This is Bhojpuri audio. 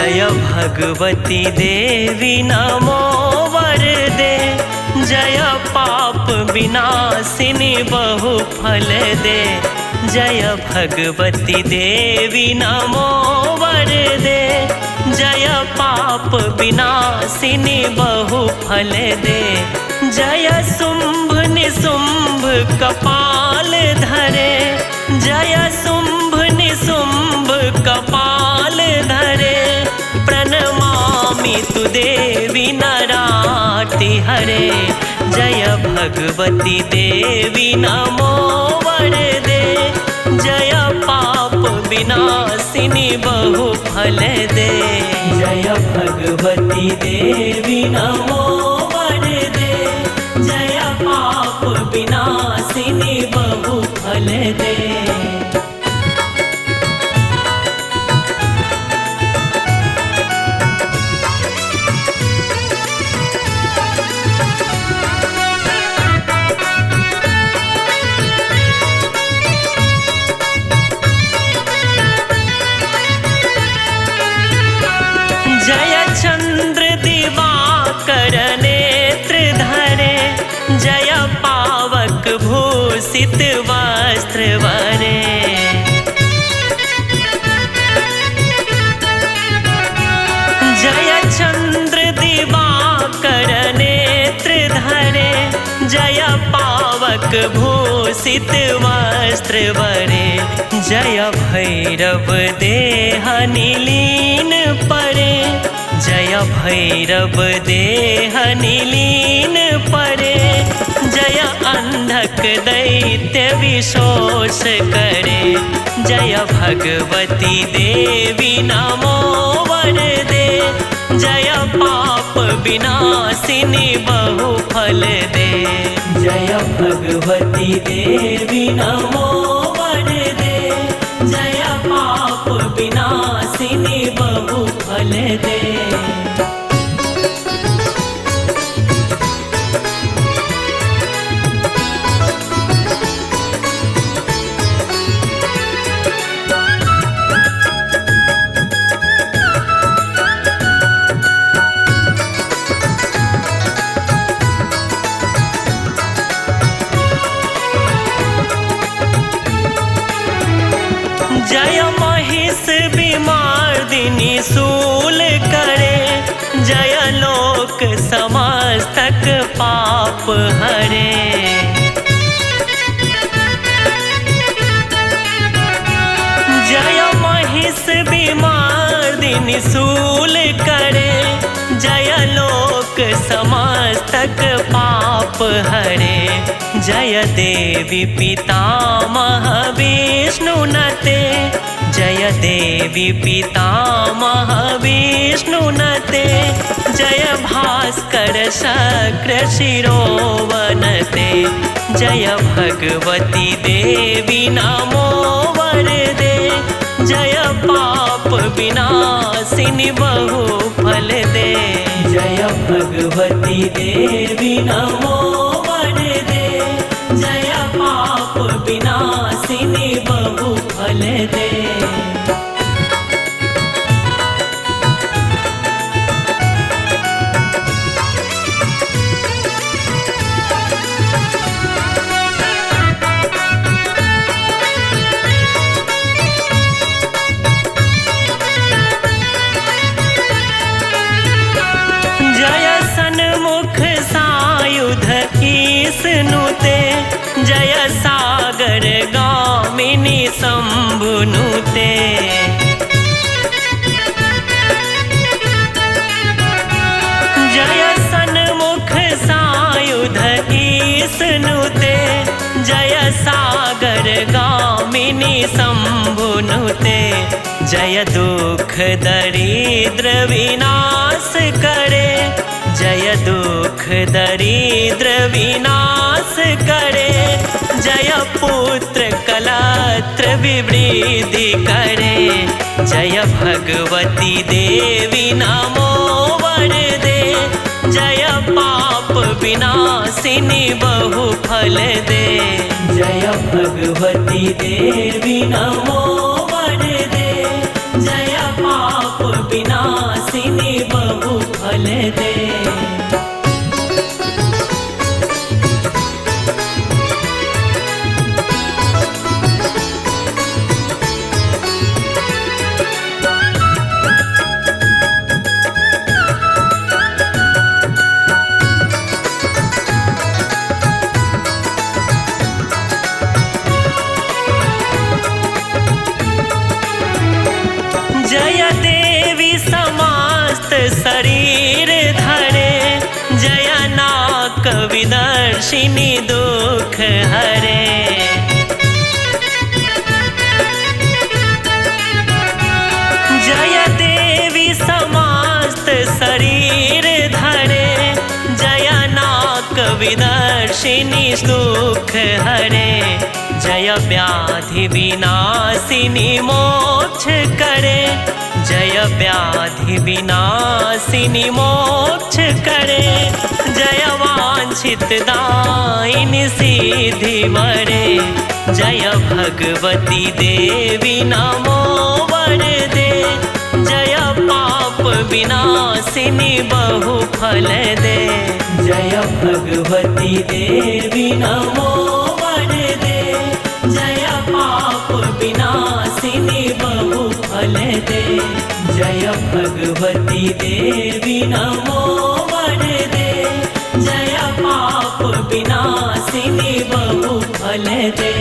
जय भगवती देवी नमो वरदे, जय पाप विनाशिनी बहु फल दे। जय भगवती देवी नमो वरदे, जय पाप विनाशिनी बहु फल दे। जय शुंभ निशुंभ कपाल धरे, जय शुंभ निशुंभ कपाल धरे। प्रणमामि तु देवी नराति हरे, जय भगवती देवी नमो वरदे, जय पाप विनाशिनी बहु फल दे। जय भगवती देवी नमो वरदे, जय पाप विनाशिनी बहु फल दे। जय चंद्र दिवाकर नेत्र धरे, जय पावक भूषित वस्त्र वरे। जय चंद्र दिवाकर नेत्र धरे, जय पावक भूषित वस्त्र वरे। जय भैरव देह निलीन परे, जय भैरव देह निलीन परे। जय अंधक दैत्य विशोष करे, जय भगवती देवी नमो वरदे, जय पाप विनाशिनी बहु फल दे। जय भगवती देवी नमो वरदे, जय पाप विनाशिनी बहु फल दे। जय महिष विमर्दिनी शूल करे, जय लोक समस्तक पाप हरे। जय महिष विमर्दिनी शूल करे, जय लोक समस्तक पाप हरे। जय देवी पितामह विष्णुनते, जय देवी पितामह विष्णुनते। जय भास्कर शक्र शिरोवनते, जय भगवती देवी नमो वरदे, जय पाप विनाशिनी बहु फल दे। जय भगवती देवी नमो वरदे, जय पाप विनाशिनी बहु फल दे। जय सन्मुख सायुध ईसनुते, जय सागर गामिनी शंभुनुते। जय सन्मुख सायुध ईसनुते, जय सागर गामिनी शंभुनुते। जय दुख दरिद्र विनाश करे, जय दुख दरिद्र विनाश करे। जय पुत्र कलत्र विवृद्धि करे, जय भगवती देवी नमो वरदे, जय पाप विनाशिनी बहु फल दे। जय भगवती देवी नमो वरदे, जय पाप विनाशिनी दर्शिनी दुख हरे। जय देवी समस्त शरीर धरे, जय नाक विदर्शिनी सुख हरे। जय व्याधि विनाशिनी मोक्ष करे, जय व्याधि विनाशिनी मोक्ष करे। जय वांछित दायिनी सिद्धि वरे, जय भगवती देवी नमो वर दे। जय पाप विनाशिनी बहु फल दे, जय भगवती देवी नमो वर दे। जय पाप विनाशिनी बहु फल दे, जय भगवती देवी नमो वर दे। जय पाप विनाशिनी बहु फल दे।